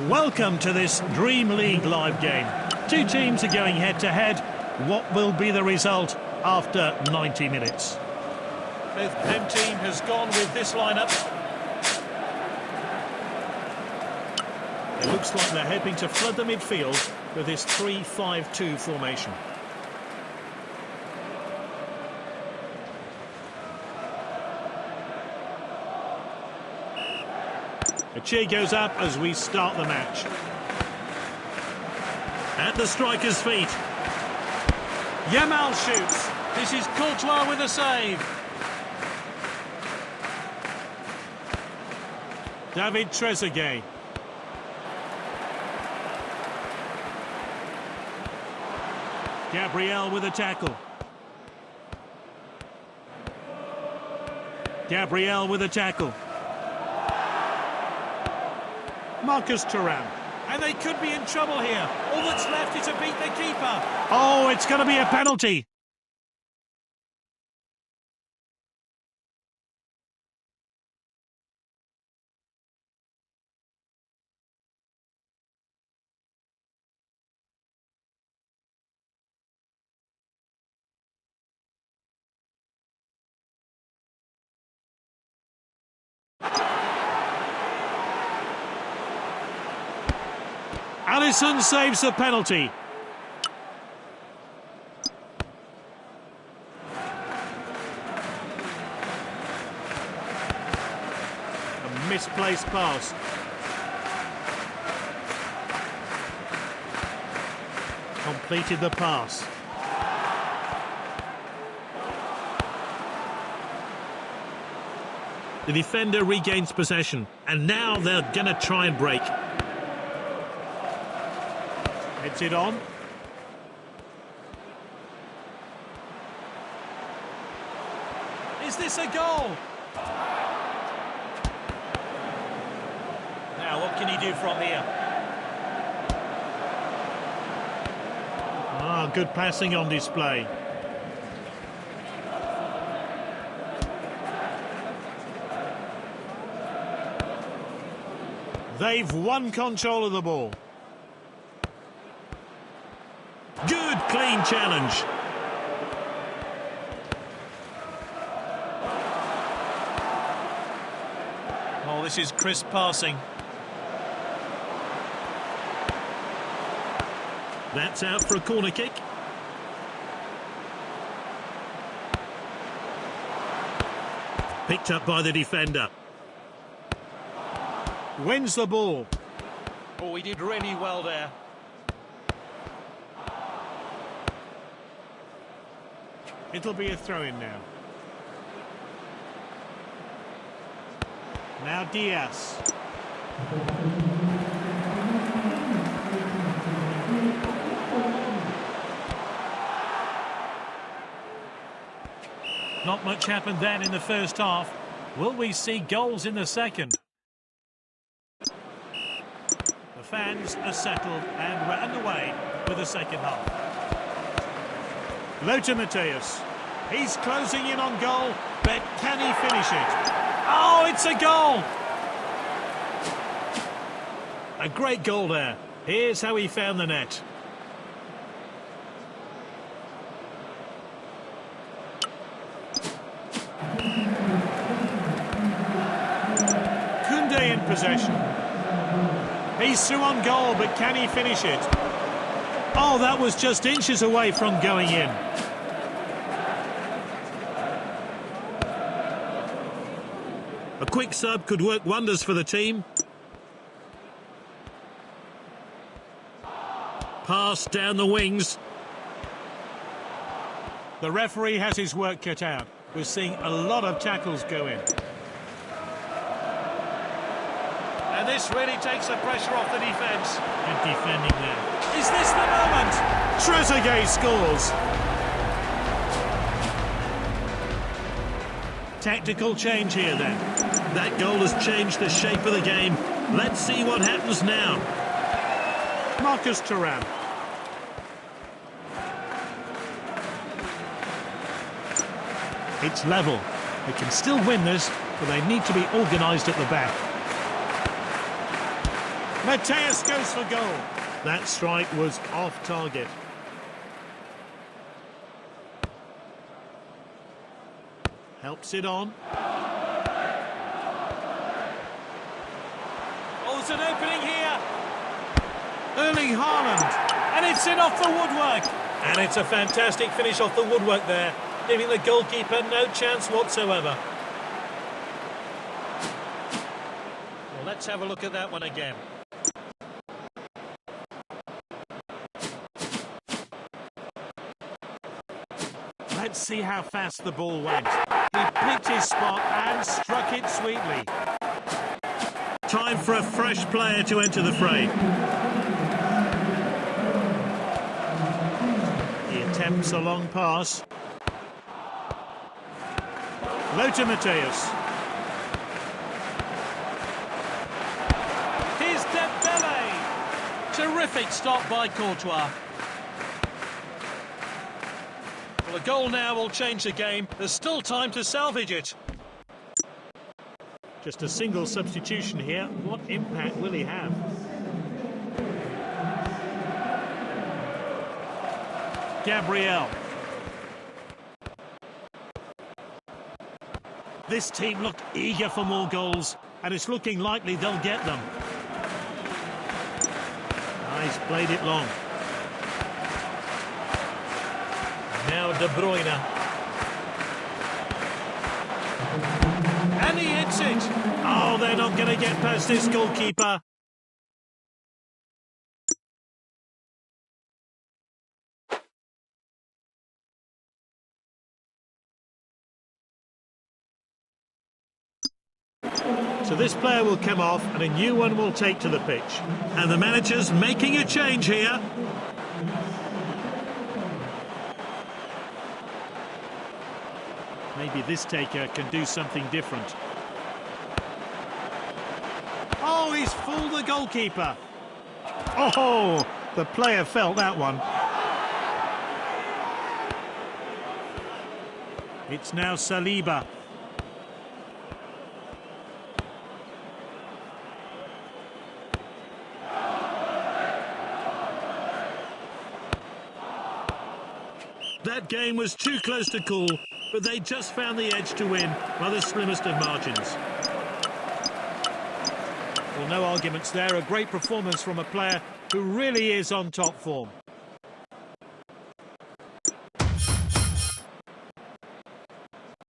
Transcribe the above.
Welcome to this Dream League live game. Two teams are going head-to-head. What will be the result after 90 minutes? The home team has gone with this lineup. It looks like they're hoping to flood the midfield with this 3-5-2 formation. A cheer goes up as we start the match. At the striker's feet. Yamal shoots. This is Courtois with a save. David Trezeguet. Gabriel with a tackle. Gabriel with a tackle. Marcus Thuram. And they could be in trouble here. All that's left is to beat the keeper. Oh, it's going to be a penalty. Alisson saves the penalty. A misplaced pass. Completed the pass. The defender regains possession, and now they're going to try and break. Heads it on. Is this a goal? Now, what can he do from here? Ah, good passing on display. They've won control of the ball. Good, clean challenge. Oh, this is crisp passing. That's out for a corner kick. Picked up by the defender. Wins the ball. Oh, he did really well there. It'll be a throw-in now. Now Diaz. Not much happened then in the first half. Will we see goals in the second? The fans are settled and we're underway for the second half. Lothar Matthäus. He's closing in on goal, but can he finish it? Oh, it's a goal! A great goal there. Here's how he found the net. Koundé in possession. He's through on goal, but can he finish it? Oh, that was just inches away from going in. A quick sub could work wonders for the team. Pass down the wings. The referee has his work cut out. We're seeing a lot of tackles go in. And this really takes the pressure off the defence. Good defending there. Is this the moment? Trezeguet scores. Tactical change here then. That goal has changed the shape of the game. Let's see what happens now. Marcus Thuram. It's level. They can still win this, but they need to be organised at the back. Mateus goes for goal. That strike was off target. Helps it on. Oh, there's an opening here. Erling Haaland. And it's in off the woodwork. And it's a fantastic finish off the woodwork there, giving the goalkeeper no chance whatsoever. Well, let's have a look at that one again. Let's see how fast the ball went. He picked his spot and struck it sweetly. Time for a fresh player to enter the fray. He attempts a long pass. Lothar Matthäus. Here's Dembele. Terrific stop by Courtois. Well, a goal now will change the game. There's still time to salvage it. Just a single substitution here. What impact will he have? Gabriel. This team look eager for more goals, and it's looking likely they'll get them. He's played it long. Now De Bruyne. And he hits it. Oh, they're not going to get past this goalkeeper. So this player will come off and a new one will take to the pitch. And the manager's making a change here. Maybe this taker can do something different. Oh, he's fooled the goalkeeper. Oh, the player felt that one. It's now Saliba. That game was too close to call, but they just found the edge to win by the slimmest of margins. Well, no arguments there. A great performance from a player who really is on top form.